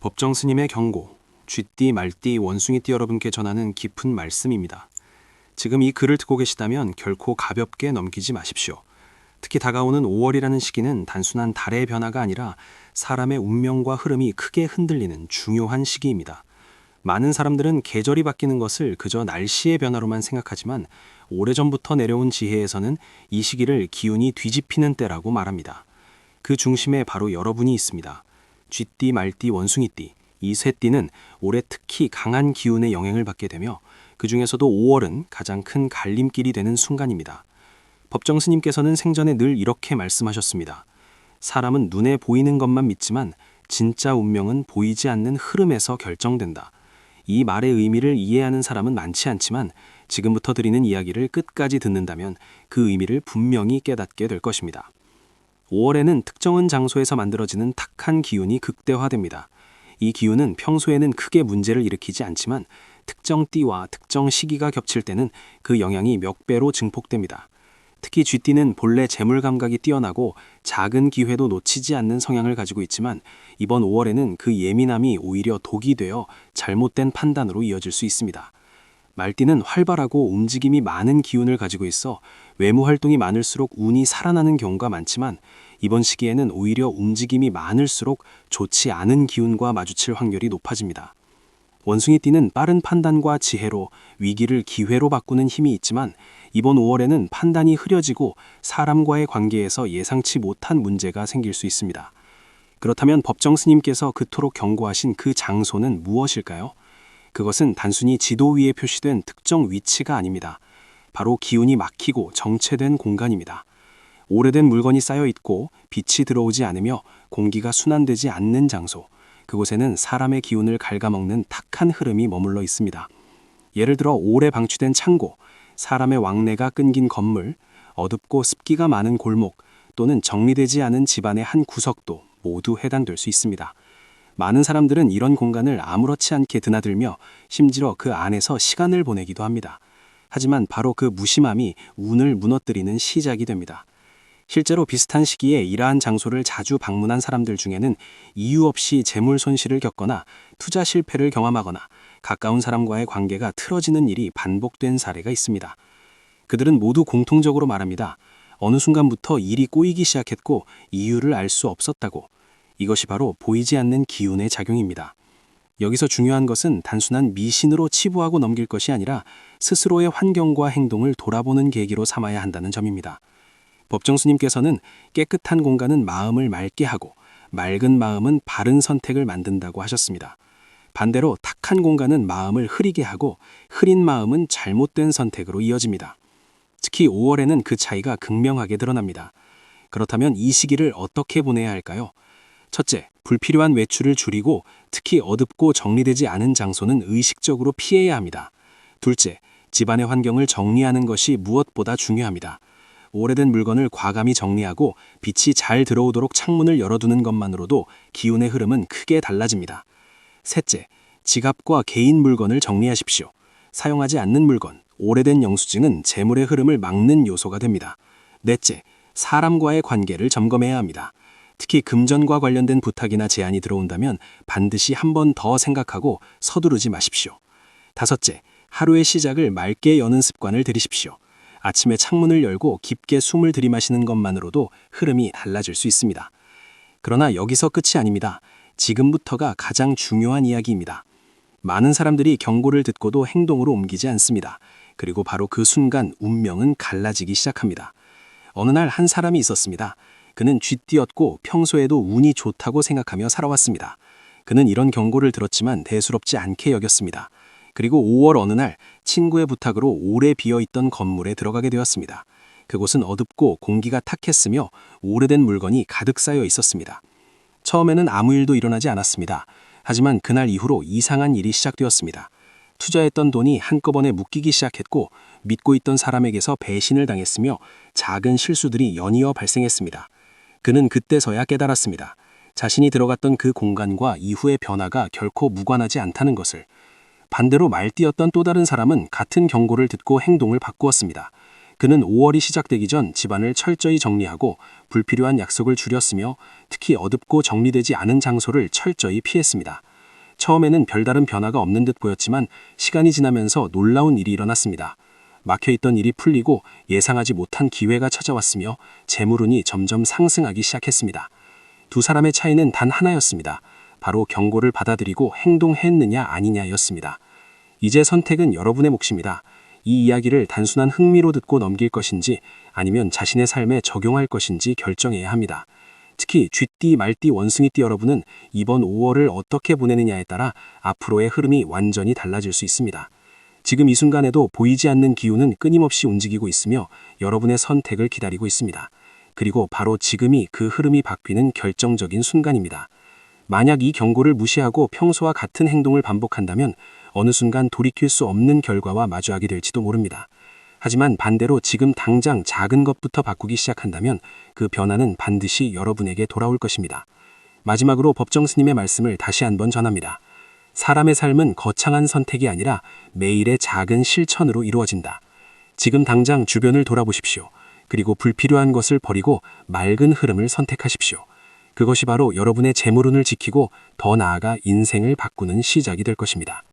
법정 스님의 경고, 쥐띠 말띠 원숭이띠 여러분께 전하는 깊은 말씀입니다. 지금 이 글을 듣고 계시다면 결코 가볍게 넘기지 마십시오. 특히 다가오는 5월이라는 시기는 단순한 달의 변화가 아니라 사람의 운명과 흐름이 크게 흔들리는 중요한 시기입니다. 많은 사람들은 계절이 바뀌는 것을 그저 날씨의 변화로만 생각하지만 오래전부터 내려온 지혜에서는 이 시기를 기운이 뒤집히는 때라고 말합니다. 그 중심에 바로 여러분이 있습니다. 쥐띠, 말띠, 원숭이띠, 이 세 띠는 올해 특히 강한 기운의 영향을 받게 되며 그 중에서도 5월은 가장 큰 갈림길이 되는 순간입니다. 법정 스님께서는 생전에 늘 이렇게 말씀하셨습니다. 사람은 눈에 보이는 것만 믿지만 진짜 운명은 보이지 않는 흐름에서 결정된다. 이 말의 의미를 이해하는 사람은 많지 않지만 지금부터 드리는 이야기를 끝까지 듣는다면 그 의미를 분명히 깨닫게 될 것입니다. 5월에는 특정한 장소에서 만들어지는 탁한 기운이 극대화됩니다. 이 기운은 평소에는 크게 문제를 일으키지 않지만 특정 띠와 특정 시기가 겹칠 때는 그 영향이 몇 배로 증폭됩니다. 특히 쥐띠는 본래 재물 감각이 뛰어나고 작은 기회도 놓치지 않는 성향을 가지고 있지만 이번 5월에는 그 예민함이 오히려 독이 되어 잘못된 판단으로 이어질 수 있습니다. 말띠는 활발하고 움직임이 많은 기운을 가지고 있어 외무 활동이 많을수록 운이 살아나는 경우가 많지만 이번 시기에는 오히려 움직임이 많을수록 좋지 않은 기운과 마주칠 확률이 높아집니다. 원숭이띠는 빠른 판단과 지혜로 위기를 기회로 바꾸는 힘이 있지만 이번 5월에는 판단이 흐려지고 사람과의 관계에서 예상치 못한 문제가 생길 수 있습니다. 그렇다면 법정 스님께서 그토록 경고하신 그 장소는 무엇일까요? 그것은 단순히 지도 위에 표시된 특정 위치가 아닙니다. 바로 기운이 막히고 정체된 공간입니다. 오래된 물건이 쌓여 있고 빛이 들어오지 않으며 공기가 순환되지 않는 장소, 그곳에는 사람의 기운을 갉아먹는 탁한 흐름이 머물러 있습니다. 예를 들어 오래 방치된 창고, 사람의 왕래가 끊긴 건물, 어둡고 습기가 많은 골목, 또는 정리되지 않은 집안의 한 구석도 모두 해당될 수 있습니다. 많은 사람들은 이런 공간을 아무렇지 않게 드나들며 심지어 그 안에서 시간을 보내기도 합니다. 하지만 바로 그 무심함이 운을 무너뜨리는 시작이 됩니다. 실제로 비슷한 시기에 이러한 장소를 자주 방문한 사람들 중에는 이유 없이 재물 손실을 겪거나 투자 실패를 경험하거나 가까운 사람과의 관계가 틀어지는 일이 반복된 사례가 있습니다. 그들은 모두 공통적으로 말합니다. 어느 순간부터 일이 꼬이기 시작했고 이유를 알 수 없었다고. 이것이 바로 보이지 않는 기운의 작용입니다. 여기서 중요한 것은 단순한 미신으로 치부하고 넘길 것이 아니라 스스로의 환경과 행동을 돌아보는 계기로 삼아야 한다는 점입니다. 법정 스님께서는 깨끗한 공간은 마음을 맑게 하고 맑은 마음은 바른 선택을 만든다고 하셨습니다. 반대로 탁한 공간은 마음을 흐리게 하고 흐린 마음은 잘못된 선택으로 이어집니다. 특히 5월에는 그 차이가 극명하게 드러납니다. 그렇다면 이 시기를 어떻게 보내야 할까요? 첫째, 불필요한 외출을 줄이고 특히 어둡고 정리되지 않은 장소는 의식적으로 피해야 합니다. 둘째, 집안의 환경을 정리하는 것이 무엇보다 중요합니다. 오래된 물건을 과감히 정리하고 빛이 잘 들어오도록 창문을 열어두는 것만으로도 기운의 흐름은 크게 달라집니다. 셋째, 지갑과 개인 물건을 정리하십시오. 사용하지 않는 물건, 오래된 영수증은 재물의 흐름을 막는 요소가 됩니다. 넷째, 사람과의 관계를 점검해야 합니다. 특히 금전과 관련된 부탁이나 제안이 들어온다면 반드시 한 번 더 생각하고 서두르지 마십시오. 다섯째, 하루의 시작을 맑게 여는 습관을 들이십시오. 아침에 창문을 열고 깊게 숨을 들이마시는 것만으로도 흐름이 달라질 수 있습니다. 그러나 여기서 끝이 아닙니다. 지금부터가 가장 중요한 이야기입니다. 많은 사람들이 경고를 듣고도 행동으로 옮기지 않습니다. 그리고 바로 그 순간 운명은 갈라지기 시작합니다. 어느 날 한 사람이 있었습니다. 그는 쥐띠였고 평소에도 운이 좋다고 생각하며 살아왔습니다. 그는 이런 경고를 들었지만 대수롭지 않게 여겼습니다. 그리고 5월 어느 날 친구의 부탁으로 오래 비어있던 건물에 들어가게 되었습니다. 그곳은 어둡고 공기가 탁했으며 오래된 물건이 가득 쌓여 있었습니다. 처음에는 아무 일도 일어나지 않았습니다. 하지만 그날 이후로 이상한 일이 시작되었습니다. 투자했던 돈이 한꺼번에 묶이기 시작했고 믿고 있던 사람에게서 배신을 당했으며 작은 실수들이 연이어 발생했습니다. 그는 그때서야 깨달았습니다. 자신이 들어갔던 그 공간과 이후의 변화가 결코 무관하지 않다는 것을. 반대로 말띠였던 또 다른 사람은 같은 경고를 듣고 행동을 바꾸었습니다. 그는 5월이 시작되기 전 집안을 철저히 정리하고 불필요한 약속을 줄였으며 특히 어둡고 정리되지 않은 장소를 철저히 피했습니다. 처음에는 별다른 변화가 없는 듯 보였지만 시간이 지나면서 놀라운 일이 일어났습니다. 막혀있던 일이 풀리고 예상하지 못한 기회가 찾아왔으며 재물운이 점점 상승하기 시작했습니다. 두 사람의 차이는 단 하나였습니다. 바로 경고를 받아들이고 행동했느냐 아니냐였습니다. 이제 선택은 여러분의 몫입니다. 이 이야기를 단순한 흥미로 듣고 넘길 것인지 아니면 자신의 삶에 적용할 것인지 결정해야 합니다. 특히 쥐띠, 말띠, 원숭이띠 여러분은 이번 5월을 어떻게 보내느냐에 따라 앞으로의 흐름이 완전히 달라질 수 있습니다. 지금 이 순간에도 보이지 않는 기운은 끊임없이 움직이고 있으며 여러분의 선택을 기다리고 있습니다. 그리고 바로 지금이 그 흐름이 바뀌는 결정적인 순간입니다. 만약 이 경고를 무시하고 평소와 같은 행동을 반복한다면 어느 순간 돌이킬 수 없는 결과와 마주하게 될지도 모릅니다. 하지만 반대로 지금 당장 작은 것부터 바꾸기 시작한다면 그 변화는 반드시 여러분에게 돌아올 것입니다. 마지막으로 법정 스님의 말씀을 다시 한번 전합니다. 사람의 삶은 거창한 선택이 아니라 매일의 작은 실천으로 이루어진다. 지금 당장 주변을 돌아보십시오. 그리고 불필요한 것을 버리고 맑은 흐름을 선택하십시오. 그것이 바로 여러분의 재물운을 지키고 더 나아가 인생을 바꾸는 시작이 될 것입니다.